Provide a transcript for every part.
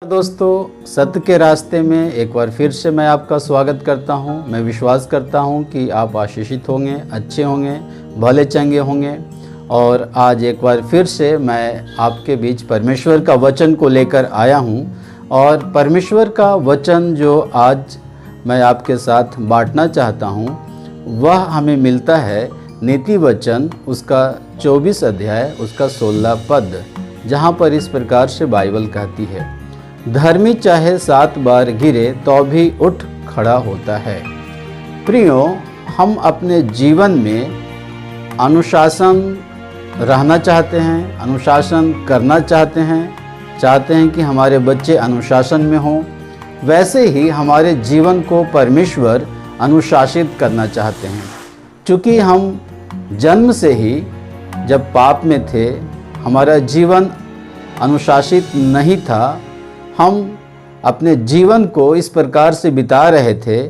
दोस्तों, सत्य के रास्ते में एक बार फिर से मैं आपका स्वागत करता हूं। मैं विश्वास करता हूं कि आप आशीषित होंगे, अच्छे होंगे, भले चंगे होंगे। और आज एक बार फिर से मैं आपके बीच परमेश्वर का वचन को लेकर आया हूं। और परमेश्वर का वचन जो आज मैं आपके साथ बांटना चाहता हूं, वह हमें मिलता है नीति वचन उसका 24 अध्याय उसका 16 पद, जहाँ पर इस प्रकार से बाइबल कहती है, धर्मी चाहे 7 बार गिरे तो भी उठ खड़ा होता है। प्रियो, हम अपने जीवन में अनुशासन रहना चाहते हैं, अनुशासन करना चाहते हैं कि हमारे बच्चे अनुशासन में हों। वैसे ही हमारे जीवन को परमेश्वर अनुशासित करना चाहते हैं। क्योंकि हम जन्म से ही जब पाप में थे, हमारा जीवन अनुशासित नहीं था। हम अपने जीवन को इस प्रकार से बिता रहे थे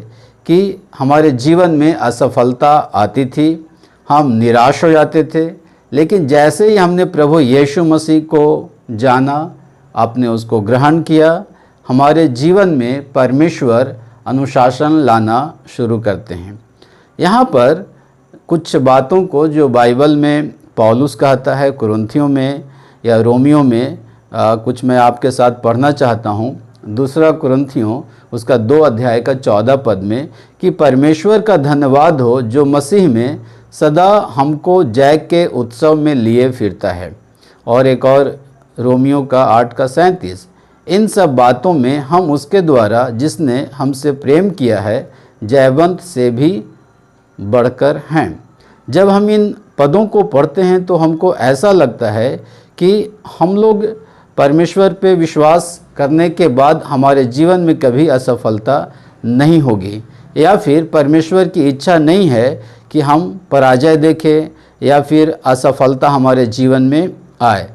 कि हमारे जीवन में असफलता आती थी, हम निराश हो जाते थे। लेकिन जैसे ही हमने प्रभु यीशु मसीह को जाना, आपने उसको ग्रहण किया, हमारे जीवन में परमेश्वर अनुशासन लाना शुरू करते हैं। यहाँ पर कुछ बातों को जो बाइबल में पौलुस कहता है कुरिन्थियों में या रोमियो में, कुछ मैं आपके साथ पढ़ना चाहता हूँ। दूसरा कुरिन्थियों उसका 2 अध्याय का 14 पद में कि परमेश्वर का धन्यवाद हो जो मसीह में सदा हमको जय के उत्सव में लिए फिरता है। और एक और रोमियो का 8 का 37, इन सब बातों में हम उसके द्वारा जिसने हमसे प्रेम किया है जयवंत से भी बढ़कर हैं। जब हम इन पदों को पढ़ते हैं तो हमको ऐसा लगता है कि हम लोग परमेश्वर पे विश्वास करने के बाद हमारे जीवन में कभी असफलता नहीं होगी, या फिर परमेश्वर की इच्छा नहीं है कि हम पराजय देखें या फिर असफलता हमारे जीवन में आए।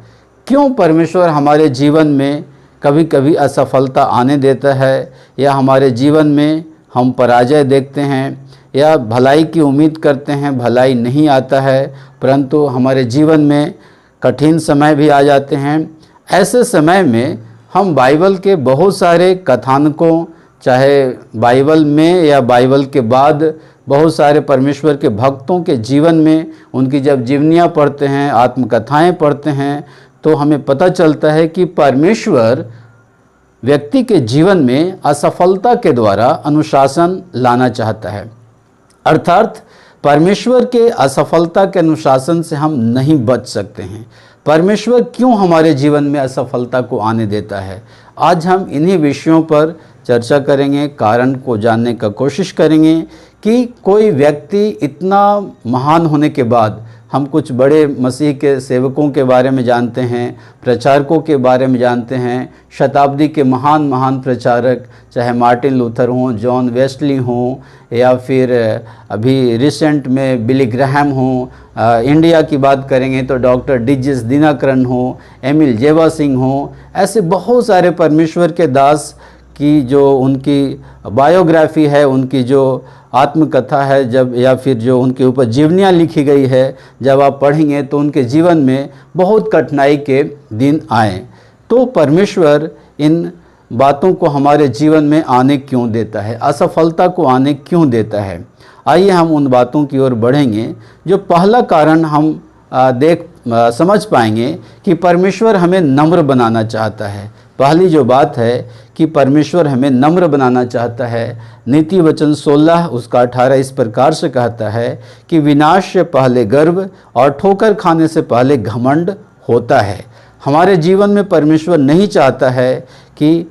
क्यों परमेश्वर हमारे जीवन में कभी कभी असफलता आने देता है, या हमारे जीवन में हम पराजय देखते हैं, या भलाई की उम्मीद करते हैं, भलाई नहीं आता है, परंतु हमारे जीवन में कठिन समय भी आ जाते हैं। ऐसे समय में हम बाइबल के बहुत सारे कथानकों, चाहे बाइबल में या बाइबल के बाद बहुत सारे परमेश्वर के भक्तों के जीवन में उनकी जब जीवनियाँ पढ़ते हैं, आत्मकथाएं पढ़ते हैं, तो हमें पता चलता है कि परमेश्वर व्यक्ति के जीवन में असफलता के द्वारा अनुशासन लाना चाहता है। अर्थात परमेश्वर के असफलता के अनुशासन से हम नहीं बच सकते हैं। परमेश्वर क्यों हमारे जीवन में असफलता को आने देता है, आज हम इन्हीं विषयों पर चर्चा करेंगे, कारण को जानने का कोशिश करेंगे कि कोई व्यक्ति इतना महान होने के बाद, हम कुछ बड़े मसीह के सेवकों के बारे में जानते हैं, प्रचारकों के बारे में जानते हैं, शताब्दी के महान महान प्रचारक, चाहे मार्टिन लूथर हों, जॉन वेस्ली हों, या फिर अभी रिसेंट में बिली ग्राहम हों, इंडिया की बात करेंगे तो डॉक्टर डी.जी.एस. दिनकरन हों, एमिल जेवा सिंह हों, ऐसे बहुत सारे परमेश्वर के दास की जो उनकी बायोग्राफी है, उनकी जो आत्मकथा है, जब या फिर जो उनके ऊपर जीवनियाँ लिखी गई है, जब आप पढ़ेंगे तो उनके जीवन में बहुत कठिनाई के दिन आए। तो परमेश्वर इन बातों को हमारे जीवन में आने क्यों देता है, असफलता को आने क्यों देता है, आइए हम उन बातों की ओर बढ़ेंगे। जो पहला कारण हम समझ पाएंगे कि परमेश्वर हमें नम्र बनाना चाहता है। पहली जो बात है कि परमेश्वर हमें नम्र बनाना चाहता है। नीति वचन 16 उसका 18 इस प्रकार से कहता है कि विनाश से पहले गर्व और ठोकर खाने से पहले घमंड होता है। हमारे जीवन में परमेश्वर नहीं चाहता है कि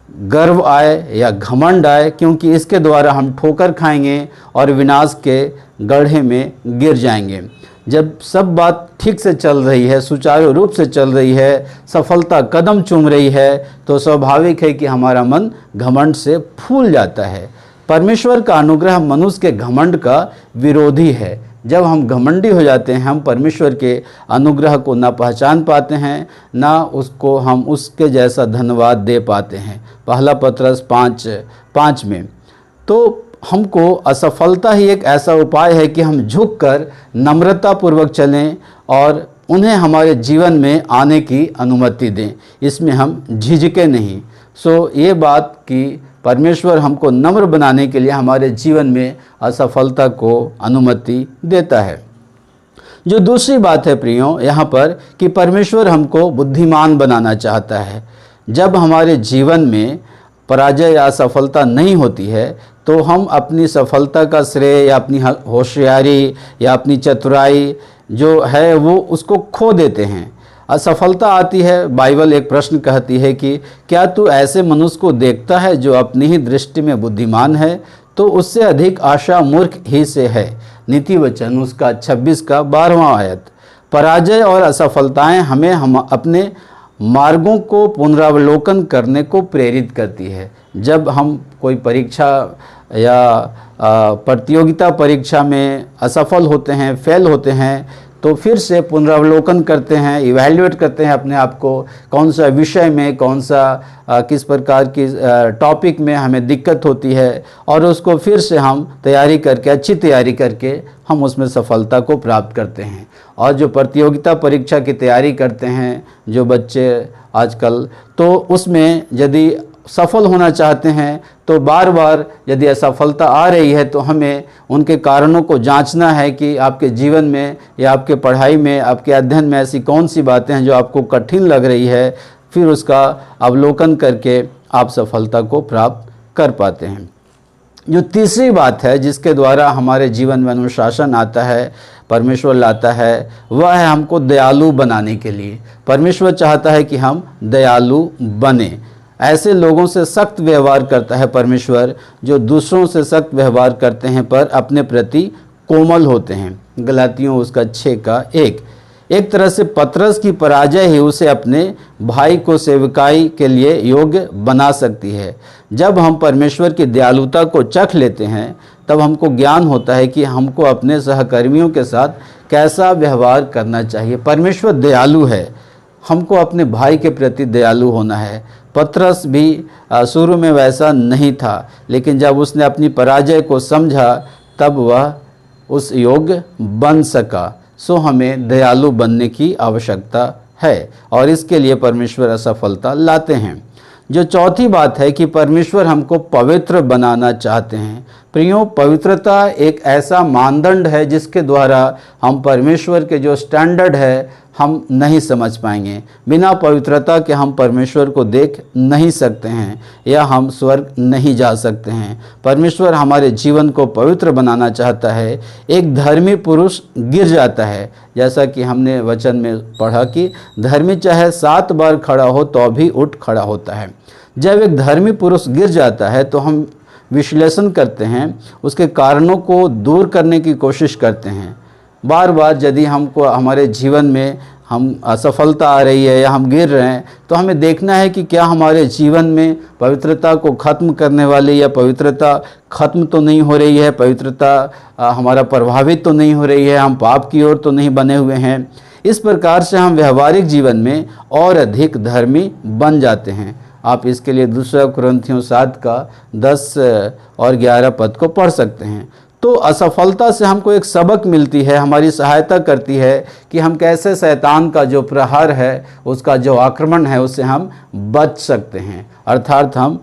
गर्व आए या घमंड आए, क्योंकि इसके द्वारा हम ठोकर खाएंगे और विनाश के गड्ढे में गिर जाएंगे। जब सब बात ठीक से चल रही है, सुचारू रूप से चल रही है, सफलता कदम चूम रही है, तो स्वाभाविक है कि हमारा मन घमंड से फूल जाता है। परमेश्वर का अनुग्रह मनुष्य के घमंड का विरोधी है। जब हम घमंडी हो जाते हैं, हम परमेश्वर के अनुग्रह को ना पहचान पाते हैं, ना उसको हम उसके जैसा धन्यवाद दे पाते हैं। पहला पत्रस 5:5 में तो हमको असफलता ही एक ऐसा उपाय है कि हम झुककर नम्रतापूर्वक चलें और उन्हें हमारे जीवन में आने की अनुमति दें, इसमें हम झिझके नहीं। ये बात कि परमेश्वर हमको नम्र बनाने के लिए हमारे जीवन में असफलता को अनुमति देता है। जो दूसरी बात है प्रियो यहाँ पर कि परमेश्वर हमको बुद्धिमान बनाना चाहता है। जब हमारे जीवन में पराजय या असफलता नहीं होती है तो हम अपनी सफलता का श्रेय या अपनी होशियारी या अपनी चतुराई जो है वो उसको खो देते हैं। असफलता आती है, बाइबल एक प्रश्न कहती है कि क्या तू ऐसे मनुष्य को देखता है जो अपनी ही दृष्टि में बुद्धिमान है, तो उससे अधिक आशा मूर्ख ही से है। नीति वचन उसका 26 का 12वां आयत। पराजय और असफलताएं हमें हम अपने मार्गों को पुनरावलोकन करने को प्रेरित करती है। जब हम कोई परीक्षा या प्रतियोगिता परीक्षा में असफल होते हैं, फेल होते हैं, तो फिर से पुनरावलोकन करते हैं, इवैल्यूएट करते हैं अपने आप को, कौन सा विषय में, कौन सा किस प्रकार की टॉपिक में हमें दिक्कत होती है, और उसको फिर से हम तैयारी करके, अच्छी तैयारी करके हम उसमें सफलता को प्राप्त करते हैं। और जो प्रतियोगिता परीक्षा की तैयारी करते हैं जो बच्चे आजकल, तो उसमें यदि सफल होना चाहते हैं तो बार बार यदि असफलता आ रही है तो हमें उनके कारणों को जांचना है कि आपके जीवन में या आपके पढ़ाई में, आपके अध्ययन में ऐसी कौन सी बातें हैं जो आपको कठिन लग रही है, फिर उसका अवलोकन करके आप सफलता को प्राप्त कर पाते हैं। जो तीसरी बात है जिसके द्वारा हमारे जीवन में अनुशासन आता है, परमेश्वर लाता है, वह है हमको दयालु बनाने के लिए। परमेश्वर चाहता है कि हम दयालु बने। ऐसे लोगों से सख्त व्यवहार करता है परमेश्वर जो दूसरों से सख्त व्यवहार करते हैं पर अपने प्रति कोमल होते हैं। गलातियों उसका 6 का 1। एक तरह से पतरस की पराजय ही उसे अपने भाई को सेवकाई के लिए योग्य बना सकती है। जब हम परमेश्वर की दयालुता को चख लेते हैं तब हमको ज्ञान होता है कि हमको अपने सहकर्मियों के साथ कैसा व्यवहार करना चाहिए। परमेश्वर दयालु है, हमको अपने भाई के प्रति दयालु होना है। पतरस भी शुरू में वैसा नहीं था, लेकिन जब उसने अपनी पराजय को समझा तब वह उस योग्य बन सका। हमें दयालु बनने की आवश्यकता है और इसके लिए परमेश्वर असफलता लाते हैं। जो चौथी बात है कि परमेश्वर हमको पवित्र बनाना चाहते हैं। प्रियो, पवित्रता एक ऐसा मानदंड है जिसके द्वारा हम परमेश्वर के जो स्टैंडर्ड है हम नहीं समझ पाएंगे। बिना पवित्रता के हम परमेश्वर को देख नहीं सकते हैं या हम स्वर्ग नहीं जा सकते हैं। परमेश्वर हमारे जीवन को पवित्र बनाना चाहता है। एक धर्मी पुरुष गिर जाता है, जैसा कि हमने वचन में पढ़ा कि धर्मी चाहे 7 बार खड़ा हो तो भी उठ खड़ा होता है। जब एक धर्मी पुरुष गिर जाता है तो हम विश्लेषण करते हैं, उसके कारणों को दूर करने की कोशिश करते हैं। बार बार यदि हमको हमारे जीवन में हम असफलता आ रही है या हम गिर रहे हैं तो हमें देखना है कि क्या हमारे जीवन में पवित्रता को ख़त्म करने वाली या पवित्रता ख़त्म तो नहीं हो रही है, पवित्रता हमारा प्रभावित तो नहीं हो रही है, हम पाप की ओर तो नहीं बने हुए हैं। इस प्रकार से हम व्यवहारिक जीवन में और अधिक धर्मी बन जाते हैं। आप इसके लिए 2 कुरिन्थियों 7 का 10 और 11 पद को पढ़ सकते हैं। तो असफलता से हमको एक सबक मिलती है, हमारी सहायता करती है कि हम कैसे शैतान का जो प्रहार है, उसका जो आक्रमण है, उससे हम बच सकते हैं। अर्थात हम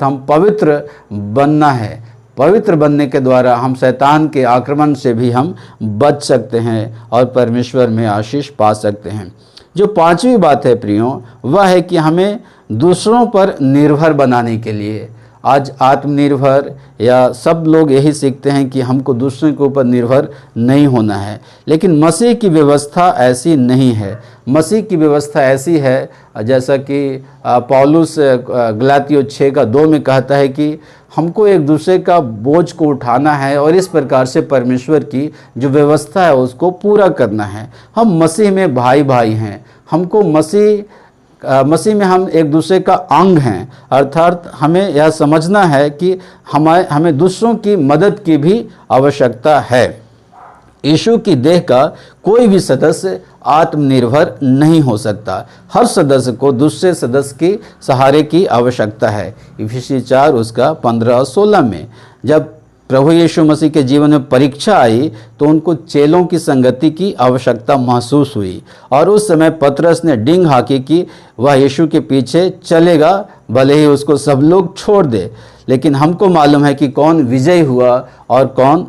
हम पवित्र बनना है। पवित्र बनने के द्वारा हम शैतान के आक्रमण से भी हम बच सकते हैं और परमेश्वर में आशीष पा सकते हैं। जो 5वीं बात है प्रियो, वह है कि हमें दूसरों पर निर्भर बनाने के लिए, आज आत्मनिर्भर या सब लोग यही सीखते हैं कि हमको दूसरों के ऊपर निर्भर नहीं होना है, लेकिन मसीह की व्यवस्था ऐसी नहीं है। मसीह की व्यवस्था ऐसी है जैसा कि पौलुस गलातियों 6 का 2 में कहता है कि हमको एक दूसरे का बोझ को उठाना है और इस प्रकार से परमेश्वर की जो व्यवस्था है उसको पूरा करना है। हम मसीह में भाई भाई हैं, हमको मसीह में हम एक दूसरे का अंग हैं। अर्थात हमें यह समझना है कि हमें दूसरों की मदद की भी आवश्यकता है। यीशु की देह का कोई भी सदस्य आत्मनिर्भर नहीं हो सकता। हर सदस्य को दूसरे सदस्य की सहारे की आवश्यकता है। इफिसी 4 उसका 15 और 16 में जब प्रभु यीशु मसीह के जीवन में परीक्षा आई तो उनको चेलों की संगति की आवश्यकता महसूस हुई और उस समय पतरस ने डींग हाकी कि वह यीशु के पीछे चलेगा, भले ही उसको सब लोग छोड़ दे। लेकिन हमको मालूम है कि कौन विजयी हुआ और कौन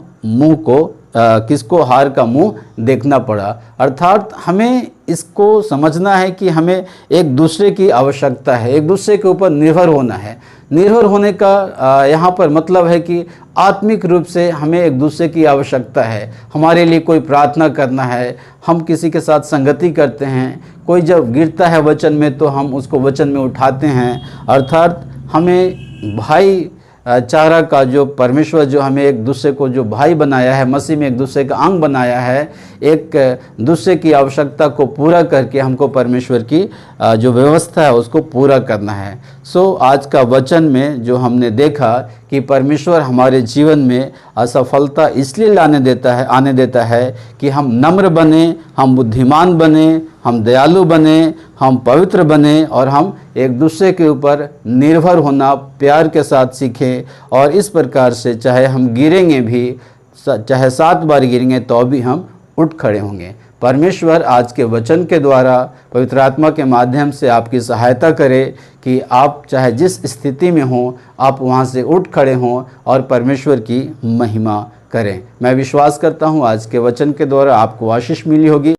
किसको हार का मुंह देखना पड़ा। अर्थात हमें इसको समझना है कि हमें एक दूसरे की आवश्यकता है, एक दूसरे के ऊपर निर्भर होना है। निर्भर होने का यहाँ पर मतलब है कि आत्मिक रूप से हमें एक दूसरे की आवश्यकता है। हमारे लिए कोई प्रार्थना करना है, हम किसी के साथ संगति करते हैं, कोई जब गिरता है वचन में तो हम उसको वचन में उठाते हैं। अर्थात हमें भाई चारा का जो परमेश्वर जो हमें एक दूसरे को जो भाई बनाया है, मसीह में एक दूसरे का अंग बनाया है, एक दूसरे की आवश्यकता को पूरा करके हमको परमेश्वर की जो व्यवस्था है उसको पूरा करना है। आज का वचन में जो हमने देखा कि परमेश्वर हमारे जीवन में असफलता इसलिए आने देता है कि हम नम्र बने, हम बुद्धिमान बने, हम दयालु बने, हम पवित्र बने और हम एक दूसरे के ऊपर निर्भर होना प्यार के साथ सीखें। और इस प्रकार से चाहे हम गिरेंगे भी, चाहे 7 बार गिरेंगे तो भी हम उठ खड़े होंगे। परमेश्वर आज के वचन के द्वारा पवित्र आत्मा के माध्यम से आपकी सहायता करे कि आप चाहे जिस स्थिति में हों आप वहाँ से उठ खड़े हों और परमेश्वर की महिमा करें। मैं विश्वास करता हूँ आज के वचन के द्वारा आपको आशीष मिली होगी।